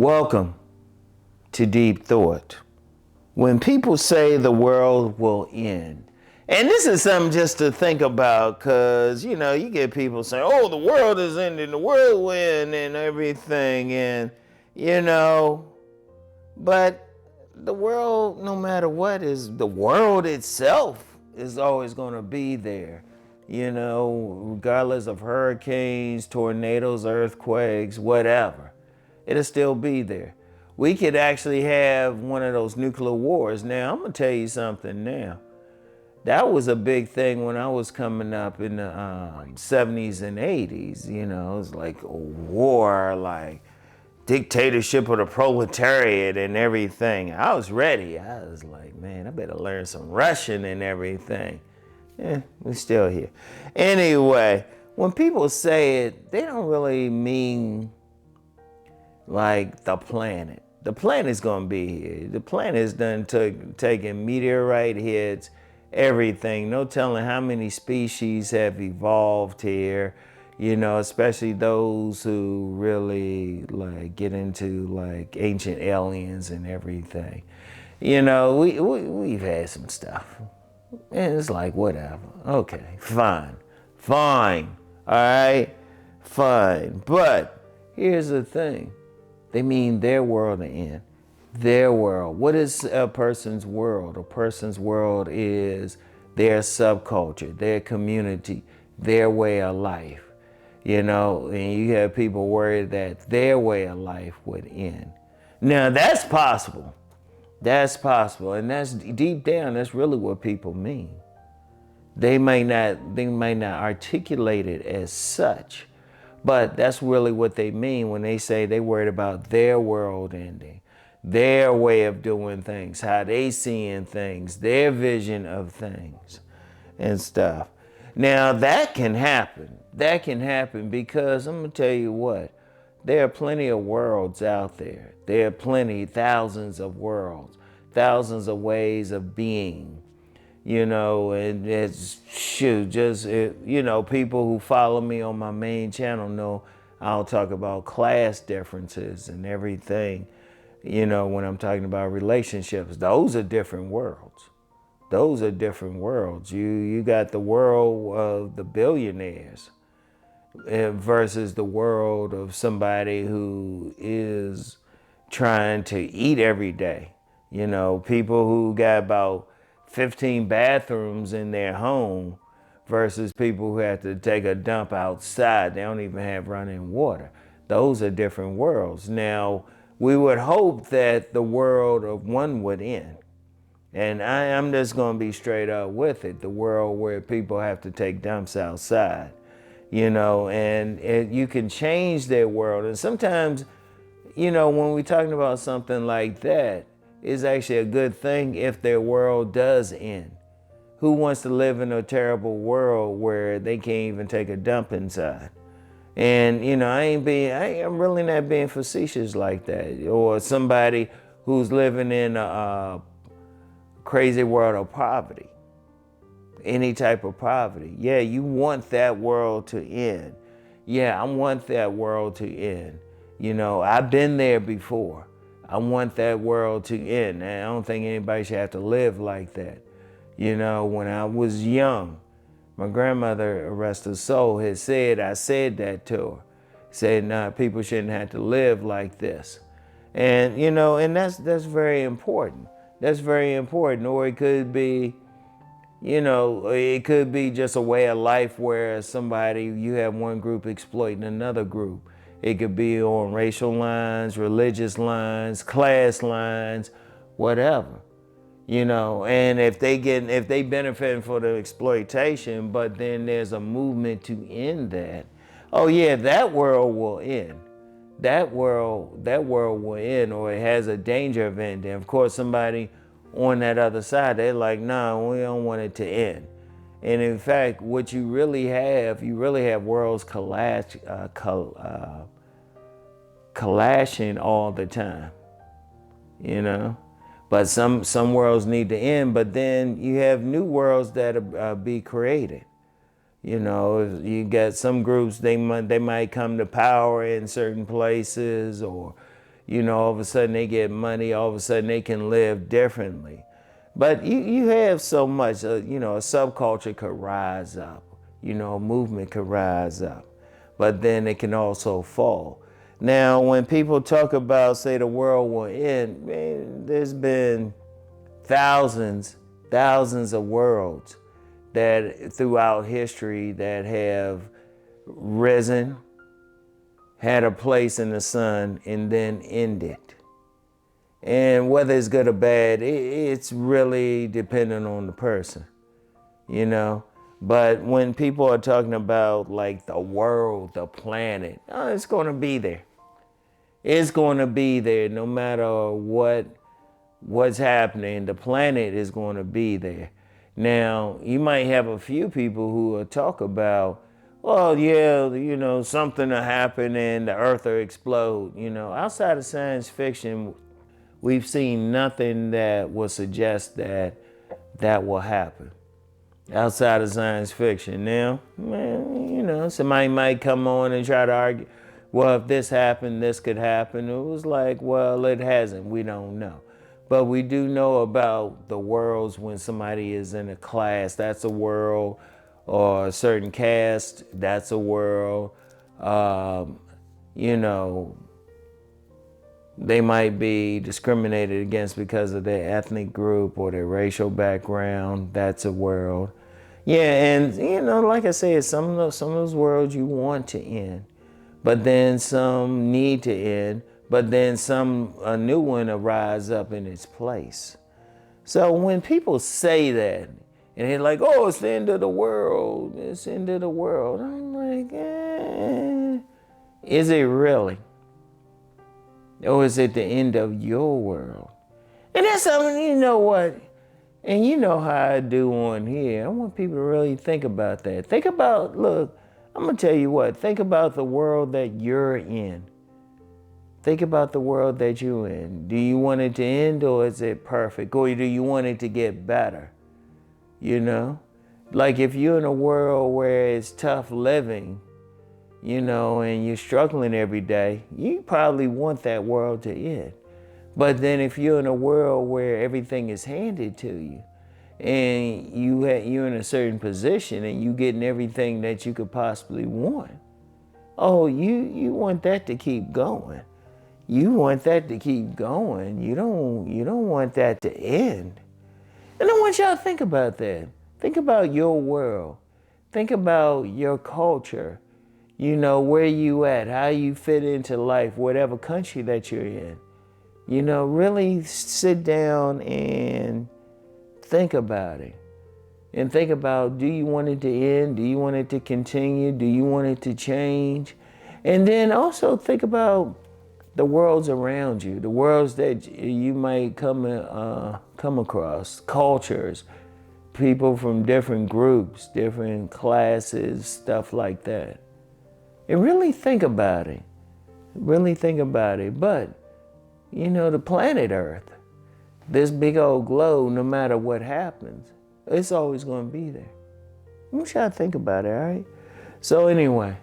Welcome to Deep Thought. When people say the world will end, and this is something just to think about because, you get people saying, oh, the world is ending, the world will end and everything. And, but the world, no matter what, is the world itself is always going to be there. Regardless of hurricanes, tornadoes, earthquakes, whatever, it'll still be there. We could actually have one of those nuclear wars. Now, I'm going to tell you something now. That was a big thing when I was coming up in the 70s and 80s. It was like a war, like dictatorship of the proletariat and everything. I was ready. I was like, man, I better learn some Russian and everything. Yeah, we're still here. Anyway, when people say it, they don't really mean like the planet. The planet's gonna be here. The planet's done taking meteorite hits, everything. No telling how many species have evolved here, especially those who really like get into like ancient aliens and everything. We've had some stuff. And it's like, whatever. Okay, fine. All right, fine. But here's the thing. They mean their world to end. Their world. What is a person's world? A person's world is their subculture, their community, their way of life. And you have people worried that their way of life would end. Now, that's possible. That's possible, and that's deep down. That's really what people mean. They may not articulate it as such, but that's really what they mean when they say they worried about their world ending, their way of doing things, how they seeing things, their vision of things, and stuff. Now that can happen. That can happen because I'm gonna tell you what. There are plenty of worlds out there. There are thousands of worlds, thousands of ways of being, and it's people who follow me on my main channel know I'll talk about class differences and everything, when I'm talking about relationships. Those are different worlds. Those are different worlds. You got the world of the billionaires versus the world of somebody who is trying to eat every day. People who got about 15 bathrooms in their home versus people who have to take a dump outside. They don't even have running water. Those are different worlds. Now, we would hope that the world of one would end. And I'm just going to be straight up with it. The world where people have to take dumps outside. And you can change their world. And sometimes, when we're talking about something like that, it's actually a good thing if their world does end. Who wants to live in a terrible world where they can't even take a dump inside? And, I'm really not being facetious like that. Or somebody who's living in a crazy world of poverty. Any type of poverty. Yeah, you want that world to end. Yeah, I want that world to end. I've been there before. I want that world to end. And I don't think anybody should have to live like that. When I was young, my grandmother, rest her soul, I said that to her. Said, nah, people shouldn't have to live like this. And, and that's very important. That's very important. Or it could be, it could be just a way of life where you have one group exploiting another group. It could be on racial lines, religious lines, class lines, whatever. And if they benefit for the exploitation, but then there's a movement to end that, oh yeah, that world will end. That world will end, or it has a danger of ending. Of course, somebody on that other side, they're like, no, we don't want it to end. And in fact, what you really have worlds clashing all the time, But some worlds need to end, but then you have new worlds that be created. You get some groups, they might come to power in certain places, or all of a sudden they get money, all of a sudden they can live differently. But you have so much, a subculture could rise up, a movement could rise up, but then it can also fall. Now, when people talk about, say, the world will end, man, there's been thousands of worlds that throughout history that have risen, had a place in the sun, and then ended. And whether it's good or bad, it's really dependent on the person, But when people are talking about like the world, the planet, it's going to be there. It's going to be there no matter what's happening. The planet is going to be there. Now, you might have a few people who will talk about, well, yeah, something will happen and the earth will explode. Outside of science fiction, we've seen nothing that will suggest that will happen. Outside of science fiction. Now, man, somebody might come on and try to argue, well, if this happened, this could happen. It was like, well, it hasn't. We don't know. But we do know about the worlds when somebody is in a class, that's a world, or a certain caste, that's a world. They might be discriminated against because of their ethnic group or their racial background, that's a world. Yeah, and like I said, some of those worlds you want to end, but then some need to end, but then a new one will rise up in its place. So when people say that, and they're like, oh, it's the end of the world, it's the end of the world, I'm like, is it really? Or is it the end of your world? And that's something, you know what? And you know how I do on here. I want people to really think about that. Look, I'm going to tell you what, think about the world that you're in. Think about the world that you're in. Do you want it to end or is it perfect? Or do you want it to get better? Like if you're in a world where it's tough living, and you're struggling every day, you probably want that world to end. But then if you're in a world where everything is handed to you and you're in a certain position and you're getting everything that you could possibly want, you want that to keep going. You want that to keep going. You don't want that to end. And I want y'all to think about that. Think about your world. Think about your culture. Where you at, how you fit into life, whatever country that you're in. Really sit down and think about it. And think about, do you want it to end? Do you want it to continue? Do you want it to change? And then also think about the worlds around you, the worlds that you might come across, cultures, people from different groups, different classes, stuff like that. And really think about it. Really think about it. But, the planet Earth, this big old globe, no matter what happens, it's always going to be there. I want y'all to think about it, all right? So anyway,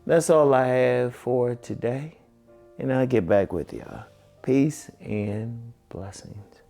that's all I have for today. And I'll get back with y'all. Peace and blessings.